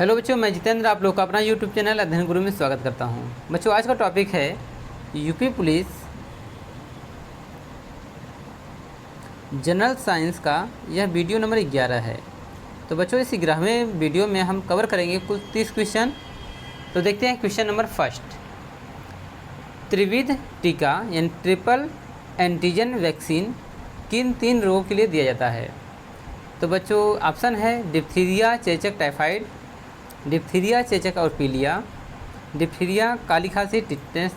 Hello बच्चों, मैं जितेंद्र आप लोग का अपना यूट्यूब चैनल अध्ययन गुरु में स्वागत करता हूं। बच्चों, आज का टॉपिक है यूपी पुलिस जनरल साइंस का यह वीडियो नंबर 11 है। तो बच्चों, इस 11वें वीडियो में हम कवर करेंगे कुल 30 क्वेश्चन। तो देखते हैं क्वेश्चन नंबर फर्स्ट। त्रिविध टीका यानी ट्रिपल एंटीजन वैक्सीन किन 3 रोगों के लिए दिया जाता है? तो बच्चों, ऑप्शन है डिप्थीरिया, चेचक, टाइफाइड, डिप्थीरिया, चेचक और पीलिया, डिप्थीरिया, काली खांसी, टिटनेस,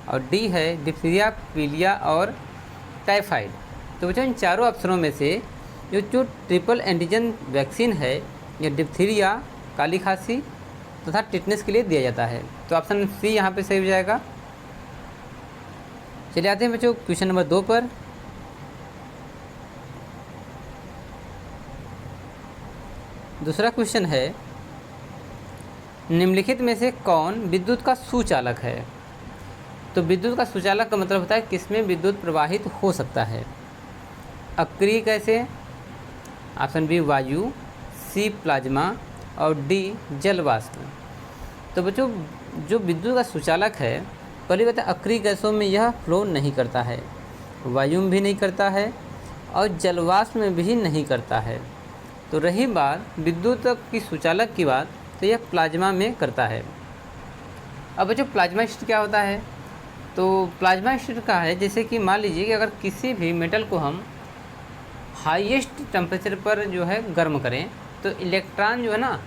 और डी है डिप्थीरिया, पीलिया और टाइफाइड। तो बच्चों, इन चारों अवसरों में से जो ट्रिपल एंटीजन वैक्सीन है यह डिप्थीरिया, काली खांसी तथा टिटनेस के लिए दिया जाता है। तो ऑप्शन सी यहाँ पे सही हो जाएगा। चलिए आते हैं बच्चों क्वेश्चन नंबर 2 पर। दूसरा क्वेश्चन है, निम्नलिखित में से कौन विद्युत का सुचालक है? तो विद्युत का सुचालक का मतलब होता है किसमें विद्युत प्रवाहित हो सकता है। अक्रिय कैसे? ऑप्शन बी वायु, सी प्लाज्मा और डी जल वाष्प। तो बच्चों, जो विद्युत का सुचालक है, पहली बात है अक्रिय गैसों में यह फ्लो नहीं करता है, वायु में भी नहीं करता है और जल वाष्प में भी नहीं करता है। तो रही बात विद्युत की सुचालक की बात, तो यह प्लाज्मा में करता है। अब बच्चों, प्लाज्मा स्टेट क्या होता है? तो प्लाज्मा स्टेट का है जैसे कि मान लीजिए कि अगर किसी भी मेटल को हम हाईएस्ट टेम्परेचर पर जो है गर्म करें तो इलेक्ट्रॉन जो है ना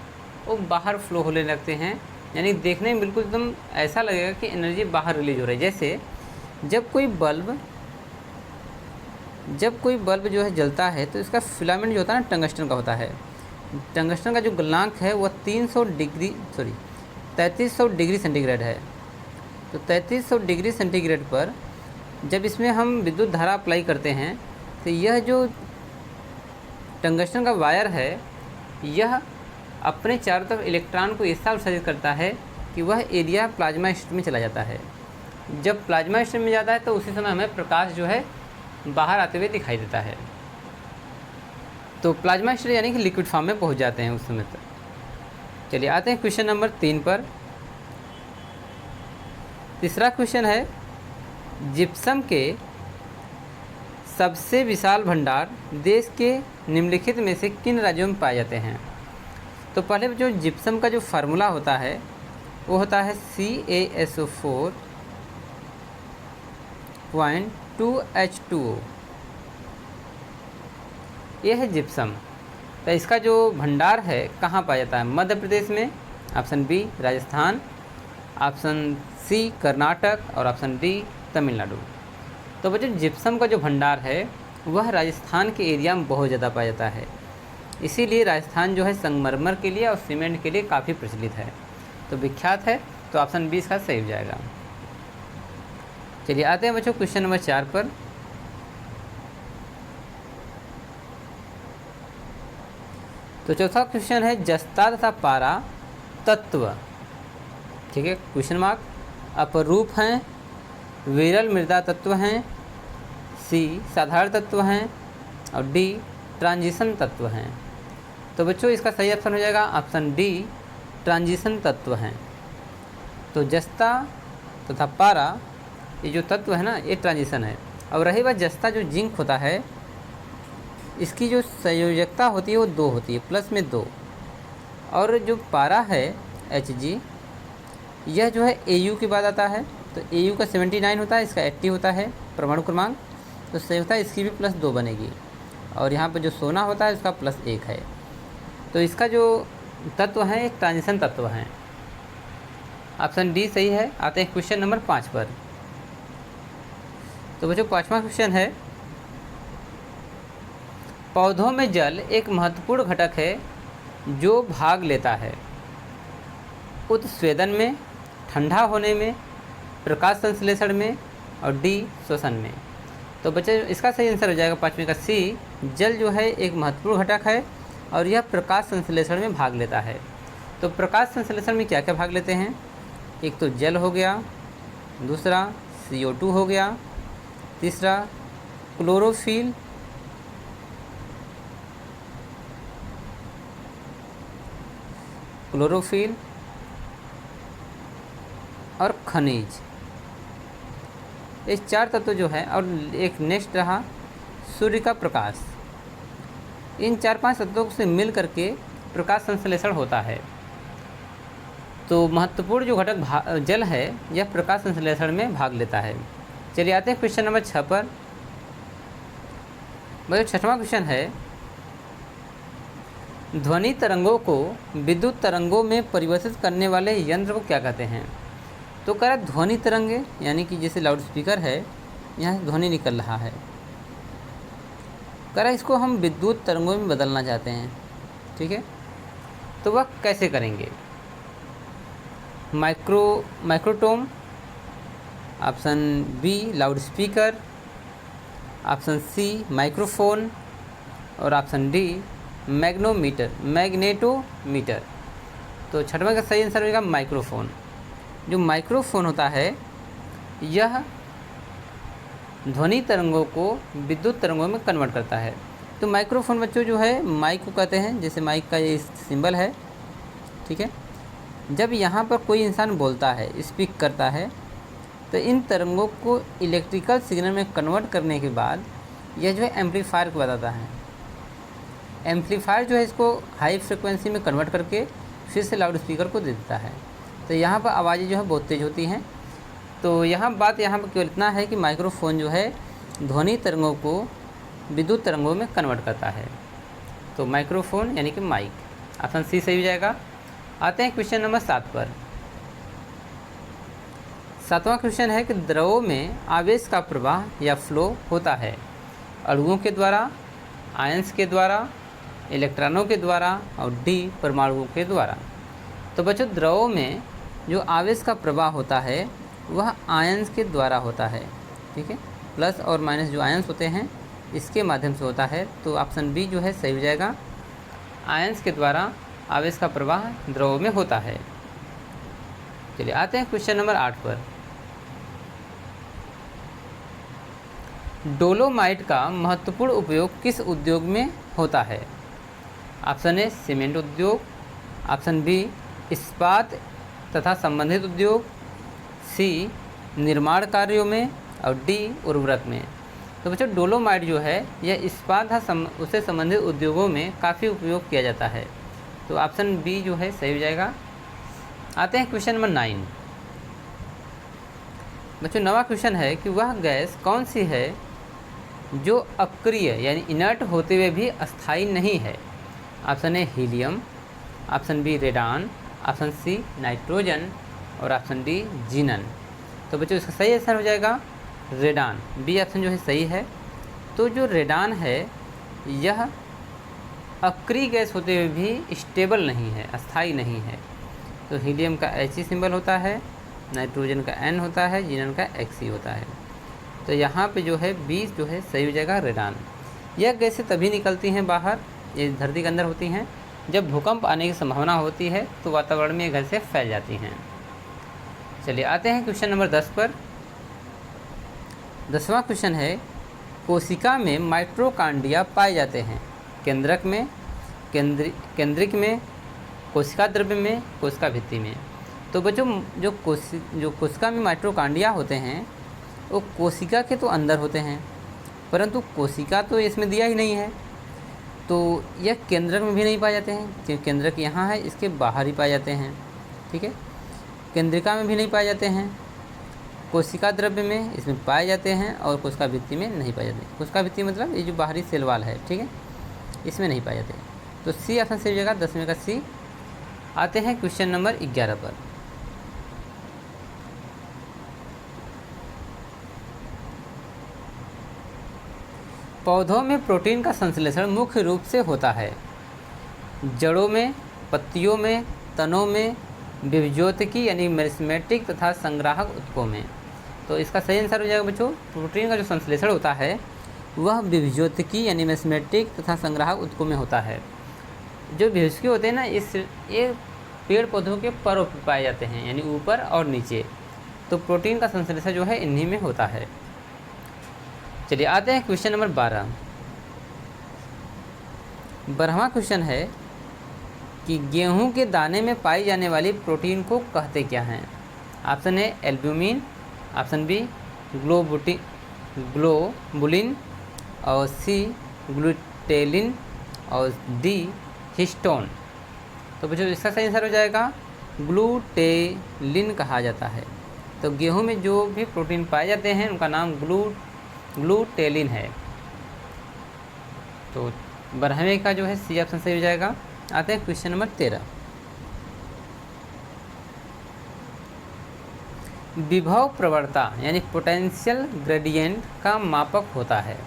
वो बाहर फ्लो होने लगते हैं, यानी देखने में बिल्कुल एकदम ऐसा लगेगा कि एनर्जी बाहर रिलीज हो रही है। जैसे जब कोई बल्ब जो है जलता है तो इसका फिलामेंट जो होता है ना टंगस्टन का होता है। टंगस्टन का जो गलनांक है वह 3300 डिग्री सेंटीग्रेड है। तो 3300 डिग्री सेंटीग्रेड पर जब इसमें हम विद्युत धारा अप्लाई करते हैं तो यह जो टंगस्टन का वायर है यह अपने चारों तरफ इलेक्ट्रॉन को ऐसा उत्सर्जित करता है कि वह एरिया प्लाज्मा स्टेट में चला जाता है। जब प्लाज्मा स्टेट में जाता है तो उसी समय हमें प्रकाश जो है बाहर आते हुए दिखाई देता है। तो प्लाज्मा स्टेट यानी कि लिक्विड फॉर्म में पहुंच जाते हैं उस समय तक। चलिए आते हैं क्वेश्चन नंबर 3 पर। तीसरा क्वेश्चन है, जिप्सम के सबसे विशाल भंडार देश के निम्नलिखित में से किन राज्यों में पाए जाते हैं? तो पहले जो जिप्सम का जो फार्मूला होता है वो होता है CaSO4.2H2O। यह है जिप्सम। तो इसका जो भंडार है कहाँ पाया जाता है? मध्य प्रदेश में, option B Rajasthan, option C Karnataka और ऑप्शन डी तमिलनाडु। तो बच्चों, जिप्सम का जो भंडार है वह राजस्थान के एरिया में बहुत ज़्यादा पाया जाता है। इसीलिए राजस्थान जो है संगमरमर के लिए और सीमेंट के लिए काफ़ी प्रचलित है, तो विख्यात है। तो ऑप्शन बी इसका सही हो जाएगा। चलिए आते हैं बच्चों क्वेश्चन नंबर 4 पर। तो चौथा क्वेश्चन है, जस्ता तथा पारा तत्व, ठीक है, क्वेश्चन मार्क, अपरूप हैं, विरल मृदा तत्व हैं, सी साधारण तत्व हैं और डी ट्रांजिशन तत्व हैं। तो बच्चों, इसका सही ऑप्शन हो जाएगा ऑप्शन डी ट्रांजिशन तत्व हैं। तो जस्ता तथा पारा ये जो तत्व है ना ये ट्रांजिशन है। अब रही बात जस्ता जो जिंक होता है इसकी जो संयोजकता होती है वो 2 होती है, प्लस में 2, और जो पारा है Hg यह जो है Au के बाद आता है। तो Au का 79 होता है, इसका 80 होता है परमाणु क्रमांक, तो सही होता है इसकी भी प्लस 2 बनेगी। और यहाँ पर जो सोना होता है उसका प्लस 1 है। तो इसका जो तत्व है एक ट्रांजिशन तत्व है। ऑप्शन डी सही है। आते हैं क्वेश्चन नंबर 5 पर। तो बच्चों, 5वां क्वेश्चन है, पौधों में जल एक महत्वपूर्ण घटक है जो भाग लेता है उत्स्वेदन में, ठंडा होने में, प्रकाश संश्लेषण में और डी श्वसन में। तो बच्चे, इसका सही आंसर हो जाएगा 5वें का सी, जल जो है एक महत्वपूर्ण घटक है और यह प्रकाश संश्लेषण में भाग लेता है। तो प्रकाश संश्लेषण में क्या क्या भाग लेते हैं? एक तो जल हो गया, दूसरा CO2 हो गया, तीसरा क्लोरोफिल क्लोरोफिल और खनिज। ये 4 तत्व जो है, और एक नेक्स्ट रहा सूर्य का प्रकाश। इन 4-5 तत्वों से मिल करके प्रकाश संश्लेषण होता है। तो महत्वपूर्ण जो घटक जल है, यह प्रकाश संश्लेषण में भाग लेता है। चलिए आते हैं क्वेश्चन नंबर 6 पर। भाई 6वां क्वेश्चन है, ध्वनि तरंगों को विद्युत तरंगों में परिवर्तित करने वाले यंत्र को क्या कहते हैं? तो कह रहा है ध्वनि तरंगे, यानी कि जैसे लाउड स्पीकर है, यहाँ ध्वनि निकल रहा है, कह रहा है इसको हम विद्युत तरंगों में बदलना चाहते हैं। ठीक है, तो वह कैसे करेंगे? Microtome, option B loudspeaker, option C microphone और ऑप्शन डी मैग्नेटोमीटर। तो 6वां का सही आंसर होगा माइक्रोफोन। जो माइक्रोफोन होता है, यह ध्वनि तरंगों को विद्युत तरंगों में कन्वर्ट करता है। तो माइक्रोफोन बच्चों जो है माइक को कहते हैं, जैसे माइक का ये सिंबल है। ठीक है, जब यहाँ पर कोई इंसान बोलता है, स्पीक करता है, तो इन तरंगों को इलेक्ट्रिकल सिग्नल में कन्वर्ट करने के बाद यह जो है एम्पलीफायर को बताता है। एम्पलीफायर जो है इसको हाई फ्रिक्वेंसी में कन्वर्ट करके फिर से लाउड स्पीकर को दे देता है। तो यहाँ पर आवाज़ें जो है बहुत तेज़ होती हैं। तो यहाँ पर केवल इतना है कि माइक्रोफोन जो है ध्वनि तरंगों को विद्युत तरंगों में कन्वर्ट करता है। तो माइक्रोफोन यानी कि माइक, ऑप्शन सी सही हो जाएगा। आते हैं क्वेश्चन नंबर 7 पर। 7वां क्वेश्चन है कि द्रवों में आवेश का प्रवाह या फ्लो होता है अणुओं के द्वारा, आयंस के द्वारा, इलेक्ट्रॉनों के द्वारा और डी परमाणुओं के द्वारा। तो बच्चों द्रवों में जो आवेश का प्रवाह होता है वह आयंस के द्वारा होता है। ठीक है, प्लस और माइनस जो आयंस होते हैं इसके माध्यम से होता है। तो ऑप्शन बी जो है सही हो जाएगा, आयंस के द्वारा आवेश का प्रवाह द्रवों में होता है। चलिए आते हैं क्वेश्चन नंबर 8 पर। डोलोमाइट का महत्वपूर्ण उपयोग किस उद्योग में होता है? ऑप्शन ए सीमेंट उद्योग, ऑप्शन बी इस्पात तथा संबंधित उद्योग, सी निर्माण कार्यों में और डी उर्वरक में। तो बच्चों डोलोमाइट जो है यह इस्पात उससे संबंधित उद्योगों में काफ़ी उपयोग किया जाता है। तो ऑप्शन बी जो है सही हो जाएगा। आते हैं क्वेश्चन नंबर 9। बच्चों 9वां क्वेश्चन है कि वह गैस कौन सी है जो अक्रिय यानी इनर्ट होते हुए भी अस्थायी नहीं है? Option A helium, option B radon, option C nitrogen और ऑप्शन डी जीनन। तो बच्चों इसका सही आंसर हो जाएगा रेडान, बी ऑप्शन जो है सही है। तो जो रेडान है यह अक्रिय गैस होते हुए भी स्टेबल नहीं है, अस्थायी नहीं है। तो हीलियम का He सिंबल होता है, नाइट्रोजन का N होता है, जीनन का Xe होता है। तो यहाँ पे जो है 20 जो है सही हो जाएगा रेडान। यह गैसें तभी निकलती हैं बाहर, ये धरती के अंदर होती हैं, जब भूकंप आने की संभावना होती है तो वातावरण में ये गैसें फैल जाती हैं। चलिए आते हैं क्वेश्चन नंबर 10 पर। 10वां क्वेश्चन है कोशिका में माइटोकॉन्ड्रिया पाए जाते हैं केंद्रक में, केंद्रिक में, कोशिका द्रव्य में, कोशिका भित्ति में। तो बच्चों जो कोशिका में माइटोकॉन्ड्रिया होते हैं वो कोशिका के तो अंदर होते हैं, परंतु कोशिका तो इसमें दिया ही नहीं है। तो यह केंद्रक में भी नहीं पाए जाते हैं, क्योंकि केंद्रक यहाँ है, इसके बाहर ही पाए जाते हैं। ठीक है, केंद्रिका में भी नहीं पाए जाते हैं, कोशिका द्रव्य में इसमें पाए जाते हैं और कोशिका भित्ति में नहीं पाए जाते। कोशिका भित्ति मतलब ये जो बाहरी सेल वाल है, ठीक है, इसमें नहीं पाए जाते। तो सी ऑप्शन सही हो जाएगा, 10वें का सी। आते हैं क्वेश्चन नंबर 11 पर। पौधों में प्रोटीन का संश्लेषण मुख्य रूप से होता है जड़ों में, पत्तियों में, तनों में, विभज्योतिकी यानी मेरिस्मेटिक तथा संग्राहक ऊतकों में। तो इसका सही आंसर हो जाएगा बच्चों, प्रोटीन का जो संश्लेषण होता है वह विभज्योतिकी यानी मेरिस्मेटिक तथा संग्राहक ऊतकों में होता है। जो विभज्योतिकी होते हैं ना, ये पेड़ पौधों के पर पाए जाते हैं, यानी ऊपर और नीचे। तो प्रोटीन का संश्लेषण जो है इन्हीं में होता है। चलिए आते हैं क्वेश्चन नंबर 12। 12वां क्वेश्चन है कि गेहूं के दाने में पाई जाने वाली प्रोटीन को कहते क्या हैं? Option A albumin, option B globulin, और सी ग्लूटेलिन, और डी हिस्टोन। तो बच्चों इसका सही आंसर हो जाएगा ग्लूटेलिन कहा जाता है। तो गेहूं में जो भी प्रोटीन पाए जाते हैं उनका नाम ग्लूटेलिन है। तो 12वें का जो है सी ऑप्शन सही हो जाएगा। आते हैं क्वेश्चन नंबर 13। विभव प्रवणता यानी पोटेंशियल ग्रेडियंट का मापक होता है,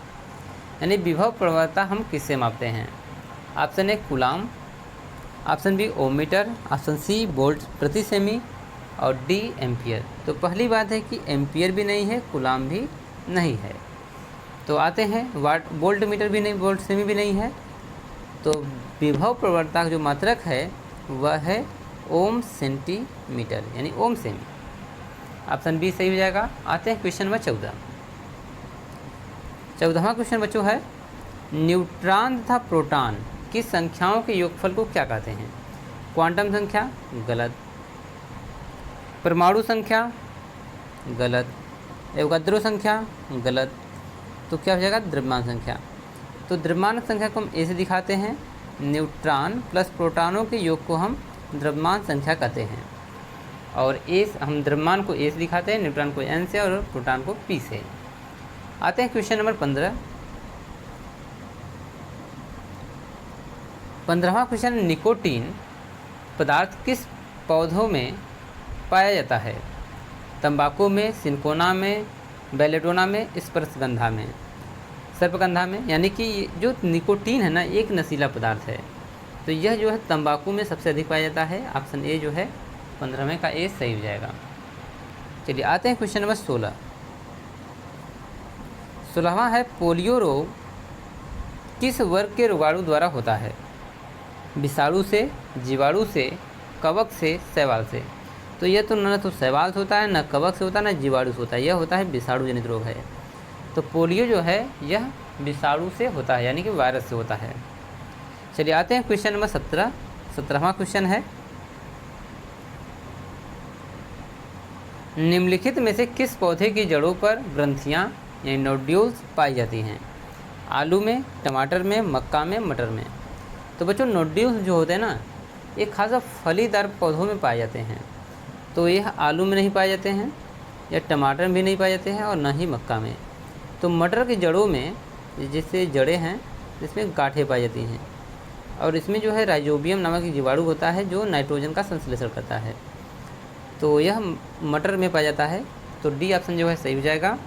यानी विभव प्रवणता हम किससे मापते हैं? Option A coulomb, option B ohmmeter, option C volt प्रति सेमी, और डी एम्पियर। तो पहली बात है कि एम्पियर भी नहीं है, कूलाम भी नहीं है। तो आते हैं वोल्ट मीटर भी नहीं, वोल्ट सेमी भी नहीं है। तो विभव प्रवणता का जो मात्रक है वह है ओम सेंटीमीटर, यानी ओम सेमी। ऑप्शन बी सही हो जाएगा। आते हैं क्वेश्चन नंबर 14। 14वां क्वेश्चन बच्चों है न्यूट्रॉन तथा प्रोटॉन की संख्याओं के योगफल को क्या कहते हैं? क्वांटम संख्या गलत, परमाणु संख्या गलत, एवोगाद्रो संख्या गलत। तो क्या हो जाएगा? द्रव्यमान संख्या। तो द्रव्यमान संख्या को हम ए से दिखाते हैं, न्यूट्रॉन प्लस प्रोटॉनों के योग को हम द्रव्यमान संख्या कहते हैं। और ए हम द्रव्यमान को ए से दिखाते हैं, न्यूट्रॉन को एन से और प्रोटॉन को पी से। आते हैं क्वेश्चन नंबर 15। 15वां क्वेश्चन निकोटीन पदार्थ किस पौधों में पाया जाता है? तंबाकू में, सिनकोना में, बेलेडोना में, स्पर्शगंधा में, सर्पगंधा में। यानी कि जो निकोटीन है ना एक नशीला पदार्थ है, तो यह जो है तंबाकू में सबसे अधिक पाया जाता है। ऑप्शन ए जो है 15वें का ए सही हो जाएगा। चलिए आते हैं क्वेश्चन नंबर 16। 16वां है पोलियो रोग किस वर्ग के रोगाणु द्वारा होता है? विषाणु से, जीवाणु से, कवक से, शैवाल से। तो यह तो न तो शैवाल से होता है, न कवक से होता है, न जीवाणु से होता है, यह होता है विषाणु जनित रोग है। तो पोलियो जो है यह विषाणु से होता है, यानी कि वायरस से होता है। चलिए आते हैं क्वेश्चन नंबर 17। 17वां क्वेश्चन है निम्नलिखित में से किस पौधे की जड़ों पर ग्रंथियाँ यानी नोड्यूल्स पाई जाती हैं? आलू में, टमाटर में, मक्का में, मटर में। तो बच्चों नोड्यूल्स जो होते हैं ना ये खासा फलीदार पौधों में पाए जाते हैं। तो यह आलू में नहीं पाए जाते हैं, या टमाटर में भी नहीं पाए जाते हैं, और न ही मक्का में। तो मटर की जड़ों में जैसे जड़ें हैं जिसमें गांठें पाई जाती हैं, और इसमें जो है राइजोबियम नामक जीवाणु होता है जो नाइट्रोजन का संश्लेषण करता है। तो यह मटर में पाया जाता है। तो डी ऑप्शन जो है सही हो जाएगा।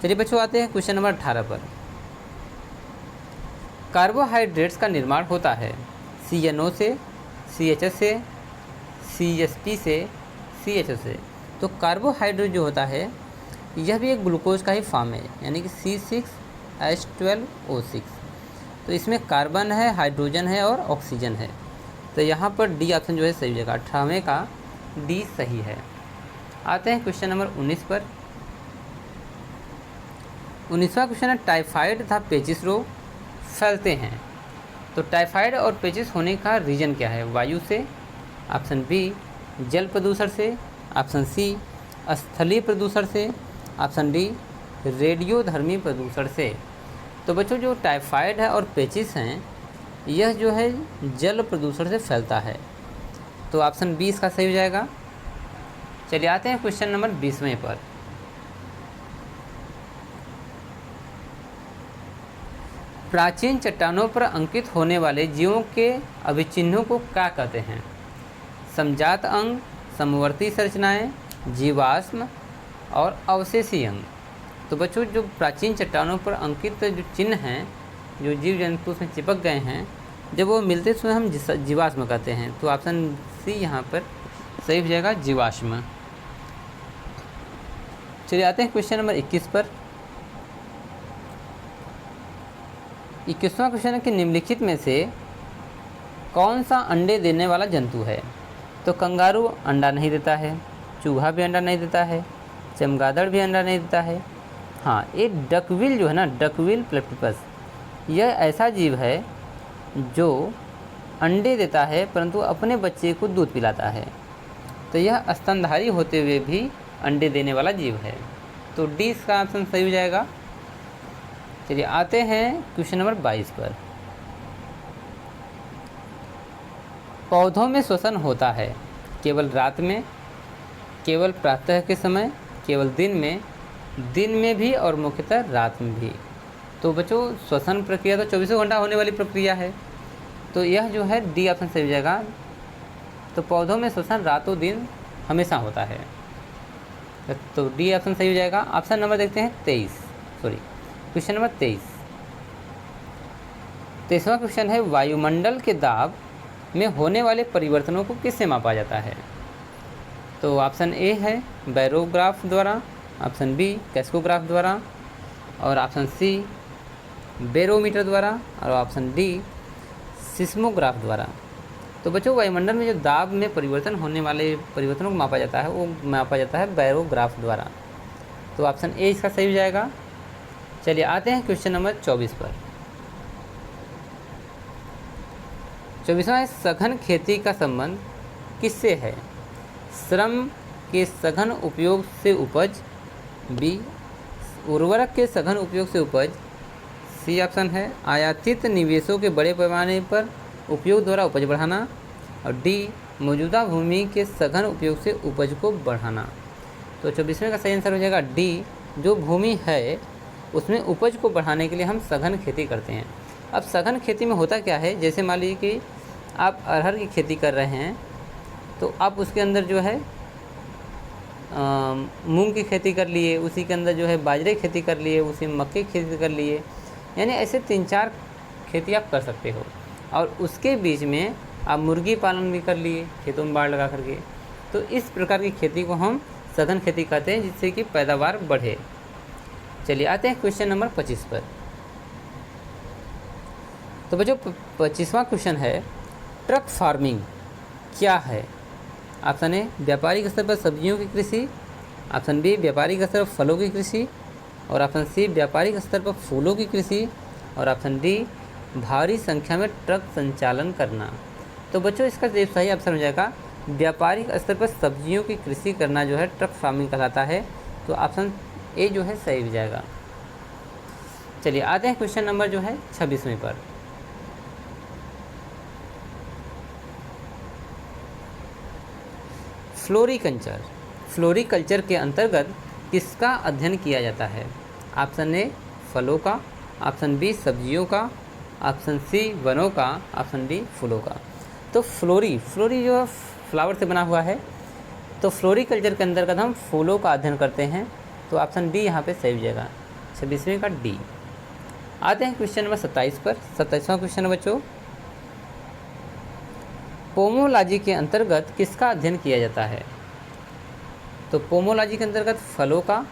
चलिए बच्चों आते हैं क्वेश्चन नंबर 18 पर। कार्बोहाइड्रेट्स का निर्माण होता है CNO से, CHS से, CSP से, CHO से। तो कार्बोहाइड्रेट जो होता है यह भी एक ग्लूकोज का ही फॉर्म है, यानी कि C6H12O6। तो इसमें कार्बन है, हाइड्रोजन है और ऑक्सीजन है। तो यहाँ पर डी ऑप्शन जो है सही हो जाएगा। 18वें का डी सही है। आते हैं क्वेश्चन नंबर 19 पर। 19वां क्वेश्चन है टाइफाइड तथा पेचिस रोग फैलते हैं। तो टाइफाइड और पेचिस होने का रीजन क्या है? वायु से, ऑप्शन बी जल प्रदूषण से, ऑप्शन सी स्थलीय प्रदूषण से, ऑप्शन डी रेडियोधर्मी प्रदूषण से। तो बच्चों जो टाइफाइड है और पेचिस हैं यह जो है जल प्रदूषण से फैलता है। तो ऑप्शन बी इसका सही हो जाएगा। चलिए आते हैं क्वेश्चन नंबर 20वें पर। प्राचीन चट्टानों पर अंकित होने वाले जीवों के अभिचिह्नों को क्या कहते हैं? समजात अंग, समवर्ती संरचनाएं, जीवाश्म और अवशेषी अंग। तो बच्चों जो प्राचीन चट्टानों पर अंकित जो चिन्ह हैं, जो जीव जंतु उसमें चिपक गए हैं, जब वो मिलते हैं हम जीवाश्म कहते हैं। तो ऑप्शन सी यहाँ पर सही हो जाएगा, जीवाश्म। चलिए आते हैं क्वेश्चन नंबर 21 पर। 21वां क्वेश्चन है कि निम्नलिखित में से कौन सा अंडे देने वाला जंतु है? तो कंगारू अंडा नहीं देता है, चूहा भी अंडा नहीं देता है, चमगादड़ भी अंडा नहीं देता है। हाँ, एक डकविल जो है ना, डकविल प्लेटिपस, यह ऐसा जीव है जो अंडे देता है परंतु अपने बच्चे को दूध पिलाता है, तो यह स्तनधारी होते हुए भी अंडे देने वाला जीव है। तो डी इसका ऑप्शन सही हो जाएगा। चलिए आते हैं क्वेश्चन नंबर 22 पर। पौधों में श्वसन होता है केवल रात में, केवल प्रातः के समय, केवल दिन में भी और मुख्यतः रात में भी। तो बच्चों श्वसन प्रक्रिया तो 24 घंटा होने वाली प्रक्रिया है, तो यह जो है डी ऑप्शन सही हो जाएगा। तो पौधों में श्वसन रातों दिन हमेशा होता है, तो डी ऑप्शन सही हो जाएगा। ऑप्शन नंबर देखते हैं क्वेश्चन नंबर 23वां क्वेश्चन है, वायुमंडल के दाब में होने वाले परिवर्तनों को किससे मापा जाता है? तो ऑप्शन ए है बैरोग्राफ द्वारा, ऑप्शन बी कैस्कोग्राफ द्वारा, और ऑप्शन सी बैरोमीटर द्वारा, और ऑप्शन डी सिस्मोग्राफ द्वारा। तो बच्चों वायुमंडल में जो दाब में परिवर्तन होने वाले परिवर्तनों को मापा जाता है वो मापा जाता है बैरोग्राफ द्वारा। तो ऑप्शन ए इसका सही हो जाएगा। चलिए आते हैं क्वेश्चन नंबर 24 पर। 24वां है, सघन खेती का संबंध किससे है? श्रम के सघन उपयोग से उपज, बी उर्वरक के सघन उपयोग से उपज, सी ऑप्शन है आयातित निवेशों के बड़े पैमाने पर उपयोग द्वारा उपज बढ़ाना, और डी मौजूदा भूमि के सघन उपयोग से उपज को बढ़ाना। तो 24वें का सही आंसर हो जाएगा डी, जो भूमि है उसमें उपज को बढ़ाने के लिए हम सघन खेती करते हैं। अब सघन खेती में होता क्या है, जैसे मान लीजिए कि आप अरहर की खेती कर रहे हैं, तो आप उसके अंदर जो है मूंग की खेती कर लिए, उसी के अंदर जो है बाजरे की खेती कर लिए, उसी मक्के की खेती कर लिए, यानी ऐसे 3-4 खेती आप कर सकते हो। और उसके बीच में आप मुर्गी पालन भी कर लिए खेतों में बाड़ लगा करके। तो इस प्रकार की खेती को हम सघन खेती कहते हैं, जिससे कि पैदावार बढ़े। चलिए आते हैं क्वेश्चन नंबर 25 पर। तो बच्चों 25वां क्वेश्चन है, ट्रक फार्मिंग क्या है? ऑप्शन ए व्यापारिक स्तर पर सब्जियों की कृषि, ऑप्शन बी व्यापारिक स्तर पर फलों की कृषि, और ऑप्शन सी व्यापारिक स्तर पर फूलों की कृषि, और ऑप्शन डी भारी संख्या में ट्रक संचालन करना। तो बच्चों इसका सही ऑप्शन हो जाएगा व्यापारिक स्तर पर सब्जियों की कृषि करना जो है ट्रक फार्मिंग कहलाता है। तो ऑप्शन ए जो है सही हो जाएगा। चलिए आते हैं क्वेश्चन नंबर जो है 26वें पर। फ्लोरीकल्चर के अंतर्गत किसका अध्ययन किया जाता है? ऑप्शन ए फलों का, ऑप्शन बी सब्जियों का, ऑप्शन सी वनों का, ऑप्शन डी फूलों का। तो फ्लोरी जो फ्लावर से बना हुआ है, तो फ्लोरीकल्चर के अंतर्गत हम फूलों का अध्ययन करते हैं। तो ऑप्शन डी यहाँ पे सही हो जाएगा, 26वें का डी। आते हैं क्वेश्चन नंबर 27 पर। 27वां क्वेश्चन है बच्चों, पोमोलॉजी के अंतर्गत किसका अध्ययन किया जाता है? तो पोमोलॉजी के अंतर्गत फलों का,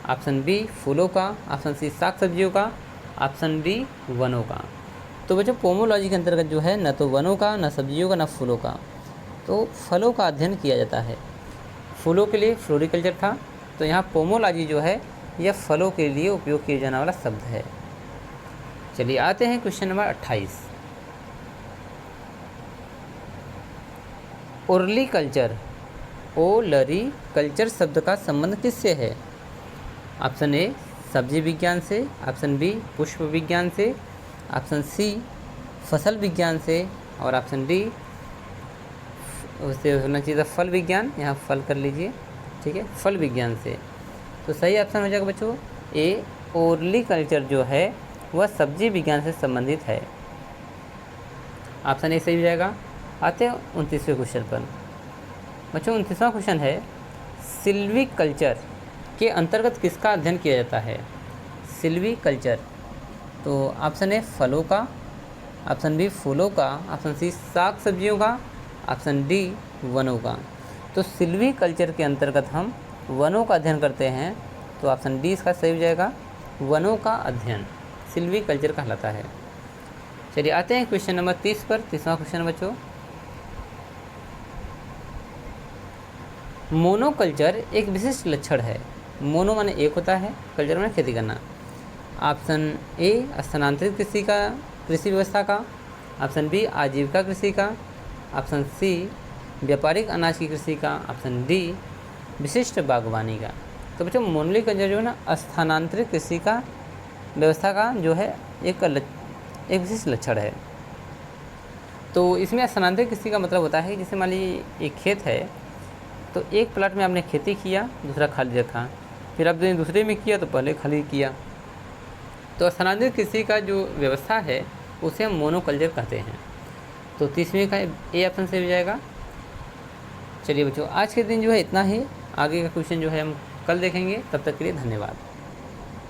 ऑप्शन बी फूलों का, ऑप्शन सी साग सब्जियों का, ऑप्शन डी वनों का। तो बच्चों पोमोलॉजी के अंतर्गत जो है न तो वनों का, न सब्जियों का, न फूलों का, तो फलों का अध्ययन किया जाता है। फूलों के लिए फ्लोरिकल्चर था, तो यहाँ पोमोलॉजी जो है यह फलों के लिए उपयोग किया जाने वाला शब्द है। चलिए आते हैं क्वेश्चन नंबर 28। ओलरीकल्चर शब्द का संबंध किससे है? ऑप्शन ए सब्जी विज्ञान से, ऑप्शन बी पुष्प विज्ञान से, ऑप्शन सी फसल विज्ञान से, और ऑप्शन डी उससे होना चाहिए फल विज्ञान, यहाँ फल कर लीजिए, ठीक है, फल विज्ञान से। तो सही ऑप्शन हो जाएगा बच्चों ए, ओलरीकल्चर जो है वह सब्जी विज्ञान से संबंधित है। ऑप्शन ए सही हो जाएगा। आते हैं 29वें क्वेश्चन पर। बच्चों 29वां क्वेश्चन है, सिल्वीकल्चर के अंतर्गत किसका अध्ययन किया जाता है? सिल्वीकल्चर, तो ऑप्शन ए फलों का, ऑप्शन बी फूलों का, ऑप्शन सी साग सब्जियों का, ऑप्शन डी वनों का। तो सिल्वीकल्चर के अंतर्गत हम वनों का अध्ययन करते हैं। तो ऑप्शन डी इसका सही हो जाएगा, वनों का अध्ययन सिल्वीकल्चर कहलाता है। चलिए आते हैं क्वेश्चन नंबर 30 पर। 30वां क्वेश्चन बच्चों, मोनोकल्चर एक विशिष्ट लक्षण है। मोनो माने एक होता है, कल्चर माने खेती करना। ऑप्शन ए स्थानांतरित कृषि व्यवस्था का, ऑप्शन बी आजीविका कृषि का, ऑप्शन सी व्यापारिक अनाज की कृषि का, ऑप्शन डी विशिष्ट बागवानी का। तो बच्चों मोनोकल्चर जो है ना स्थानांतरित कृषि का व्यवस्था का जो है एक विशिष्ट लक्षण है। तो इसमें स्थानांतरित कृषि का मतलब होता है जैसे मान लीजिए एक खेत है, तो एक प्लाट में आपने खेती किया, दूसरा खाली रखा, फिर आपने दूसरे में किया तो पहले खाली किया। तो स्थानांतरित कृषि का जो व्यवस्था है उसे हम मोनोकल्चर कहते हैं। तो 30वें का ए ऑप्शन से हो जाएगा। चलिए बच्चों आज के दिन जो है इतना ही, आगे का क्वेश्चन जो है हम कल देखेंगे। तब तक के लिए धन्यवाद।